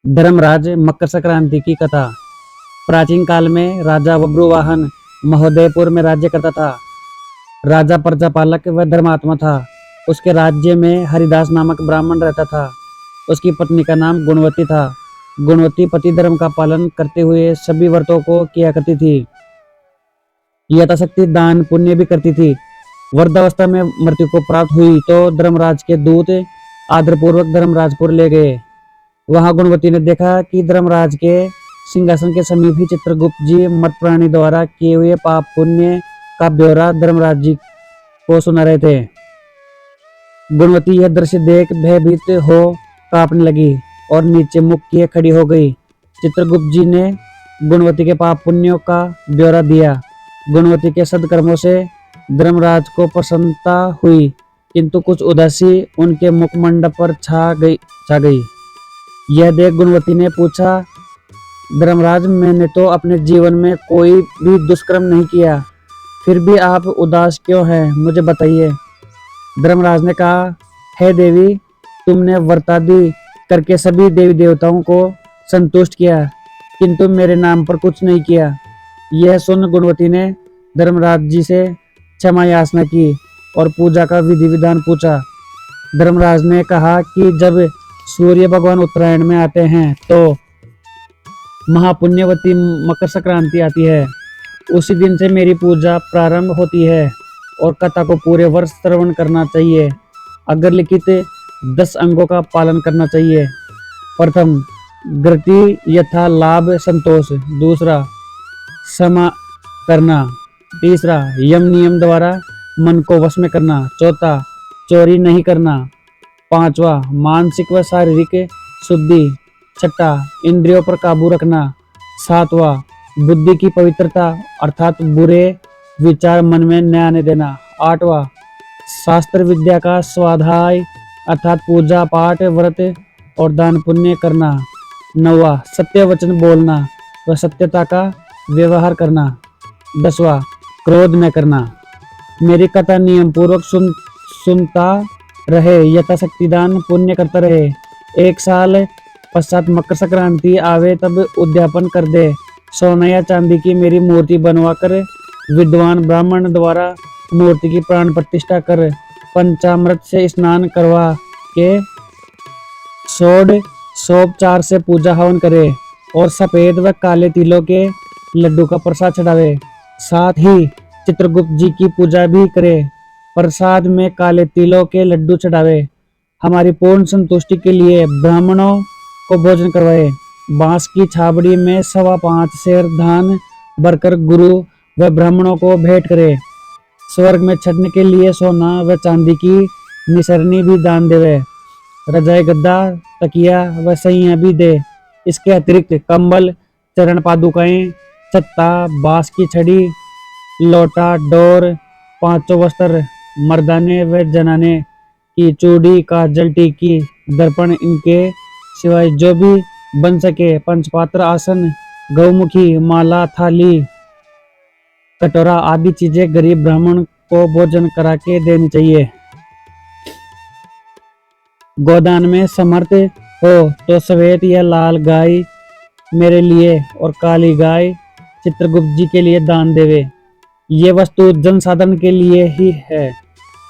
धर्मराज मकर संक्रांति की कथा। प्राचीन काल में राजा बब्रुवाहन महोदयपुर में राज्य करता था। राजा प्रजापालक व धर्मात्मा था। उसके राज्य में हरिदास नामक ब्राह्मण रहता था। उसकी पत्नी का नाम गुणवती था। गुणवती पति धर्म का पालन करते हुए सभी व्रतों को किया करती थी। यथाशक्ति दान पुण्य भी करती थी। वृद्धावस्था में मृत्यु को प्राप्त हुई तो धर्मराज के दूत आदरपूर्वक धर्मराजपुर ले गए। वहां गुणवती ने देखा कि धर्मराज के सिंहासन के समीप ही चित्रगुप्त जी मृत प्राणी द्वारा किए हुए पाप पुण्य का ब्यौरा धर्मराज जी को सुना रहे थे। गुणवती यह दृश्य देख भयभीत हो कांपने लगी और नीचे मुख किए खड़ी हो गई। चित्रगुप्त जी ने गुणवती के पाप पुण्यों का ब्यौरा दिया। गुणवती के सदकर्मों से धर्मराज को प्रसन्नता हुई, किंतु कुछ उदासी उनके मुखमंडप पर छा गई। यह देख गुणवती ने पूछा, धर्मराज, मैंने तो अपने जीवन में कोई भी दुष्कर्म नहीं किया, फिर भी आप उदास क्यों हैं? मुझे बताइए। धर्मराज ने कहा, हे देवी, तुमने व्रतादि करके सभी देवी देवताओं को संतुष्ट किया, किंतु मेरे नाम पर कुछ नहीं किया। यह सुन गुणवती ने धर्मराज जी से क्षमा याचना की और पूजा का विधि विधान पूछा। धर्मराज ने कहा कि जब सूर्य भगवान उत्तरायण में आते हैं तो महापुण्यवती मकर संक्रांति आती है। उसी दिन से मेरी पूजा प्रारंभ होती है और कथा को पूरे वर्ष श्रवण करना चाहिए। अगर लिखित 10 अंगों का पालन करना चाहिए। प्रथम, गति यथा लाभ संतोष। दूसरा, क्षमा करना। तीसरा, यम नियम द्वारा मन को वश में करना। चौथा, चोरी नहीं करना। पांचवा, मानसिक व शारीरिक शुद्धि। छठा, इंद्रियों पर काबू रखना। सातवां, बुद्धि की पवित्रता अर्थात बुरे विचार मन में न आने देना। आठवां, शास्त्र विद्या का स्वाध्याय अर्थात पूजा पाठ व्रत और दान पुण्य करना। नौवां, सत्य वचन बोलना व सत्यता का व्यवहार करना। 10वां, क्रोध न करना। मेरी कथा नियम पूर्वक सुनता रहे, यथाशक्ति दान पुण्य करता रहे। 1 साल पश्चात मकर संक्रांति आवे तब उद्यापन कर दे। सोना या चांदी की मेरी मूर्ति बनवा कर विद्वान ब्राह्मण द्वारा मूर्ति की प्राण प्रतिष्ठा कर पंचामृत से स्नान करवा के षोडशोपचार से पूजा हवन करे और सफेद व काले तिलों के लड्डू का प्रसाद चढ़ावे। साथ ही चित्रगुप्त जी की पूजा भी करे। प्रसाद में काले तिलों के लड्डू चढ़ावे। हमारी पूर्ण संतुष्टि के लिए ब्राह्मणों को भोजन करवाए। बांस की छाबड़ी में 5.25 सेर धान भरकर गुरु व ब्राह्मणों को भेंट करे। स्वर्ग में चढ़ने के लिए सोना व चांदी की निसरनी भी दान देवे। रजाई गद्दा तकिया व सैया भी दे। इसके अतिरिक्त कंबल, चरण पादुकाएं, छत्ता, बांस की छड़ी, लोटा, डोर, 5 वस्त्र, मर्दाने व जनाने की चूड़ी, काजल, टीकी, दर्पण, इनके सिवाय जो भी बन सके पंचपात्र, आसन, गौमुखी, माला, थाली, कटोरा आदि चीजें गरीब ब्राह्मण को भोजन करा के देनी चाहिए। गोदान में समर्थ हो तो श्वेत या लाल गाय मेरे लिए और काली गाय चित्रगुप्त जी के लिए दान देवे। ये वस्तु जनसाधारण के लिए ही है,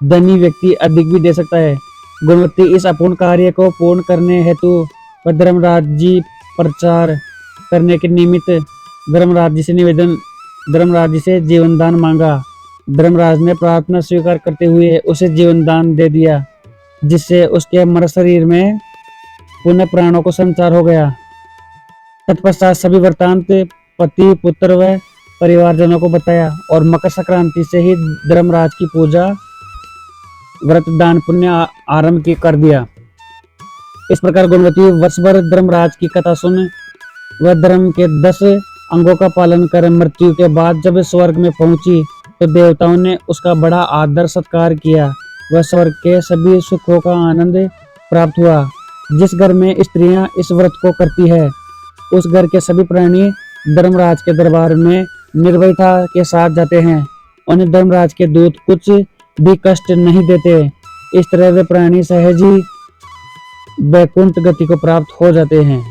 धनी व्यक्ति अधिक भी दे सकता है। गुणवती इस अपूर्ण कार्य को पूर्ण करने हेतु व धर्मराज जी प्रचार करने के निमित्त धर्मराज जी से जीवन दान मांगा। धर्मराज ने प्रार्थना स्वीकार करते हुए उसे जीवन दान दे दिया, जिससे उसके मर शरीर में पुनः प्राणों को संचार हो गया। तत्पश्चात सभी वृत्तांत पति पुत्र व परिवारजनों को बताया और मकर संक्रांति से ही धर्मराज की पूजा व्रत दान पुण्य आरंभ कर दिया। इस प्रकार गुणवती वर्ष भर धर्मराज की कथा सुन वह धर्म के 10 अंगों का पालन कर मृत्यु के बाद जब स्वर्ग में पहुंची तो देवताओं ने उसका बड़ा आदर सत्कार किया। वह स्वर्ग के सभी सुखों का आनंद प्राप्त हुआ। जिस घर में स्त्रियां इस व्रत को करती है उस घर के सभी प्राणी धर्मराज के दरबार में निर्भयता के साथ जाते हैं। उन्हें धर्मराज के दूत कुछ भी कष्ट नहीं देते। इस तरह वे प्राणी सहज ही वैकुंठ गति को प्राप्त हो जाते हैं।